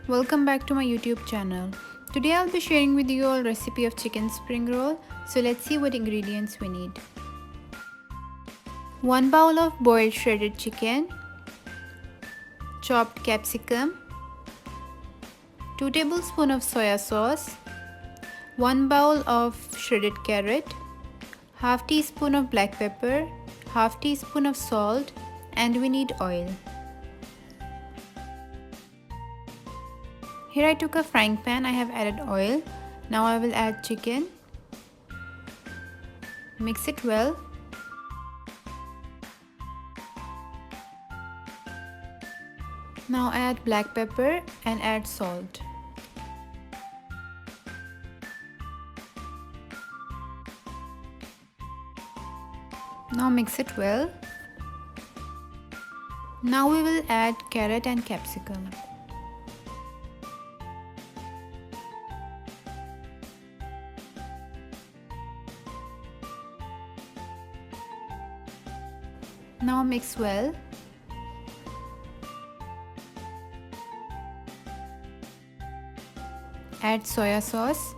Welcome back to my YouTube channel. Today I'll be sharing with you a recipe of chicken spring roll. So let's see what ingredients we need. 1 bowl of boiled shredded chicken, chopped capsicum, 2 tablespoons of soya sauce, 1 bowl of shredded carrot, half teaspoon of black pepper, half teaspoon of salt, and we need oil. Here I took a frying pan, I have added oil. Now I will add chicken. Mix it well. Now add black pepper and add salt. Now mix it well. Now we will add carrot and capsicum. Now mix well. Add soya sauce.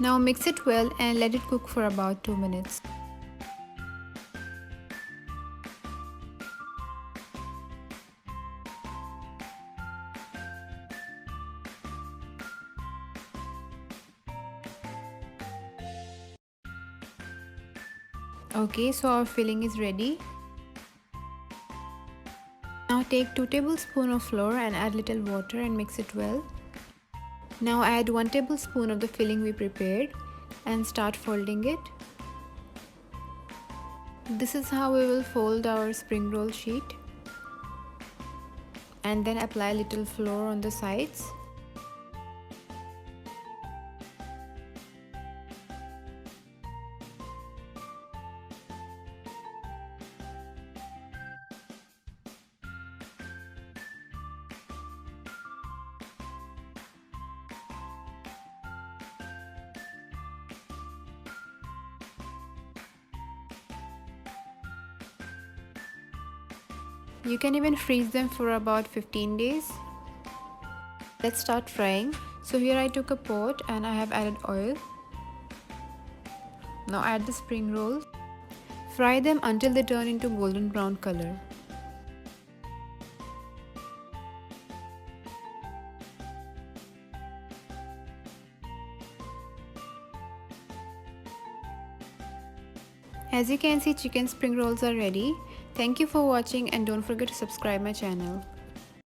Now mix it well and let it cook for about 2 minutes. Okay, so our filling is ready. Now take 2 tablespoons of flour and add little water and mix it well. Now add 1 tablespoon of the filling we prepared and start folding it. This is how we will fold our spring roll sheet. And then apply a little flour on the sides. You can even freeze them for about 15 days. Let's start frying. So here I took a pot and I have added oil. Now add the spring rolls. Fry them until they turn into golden brown color. As you can see, chicken spring rolls are ready. Thank you for watching and don't forget to subscribe my channel.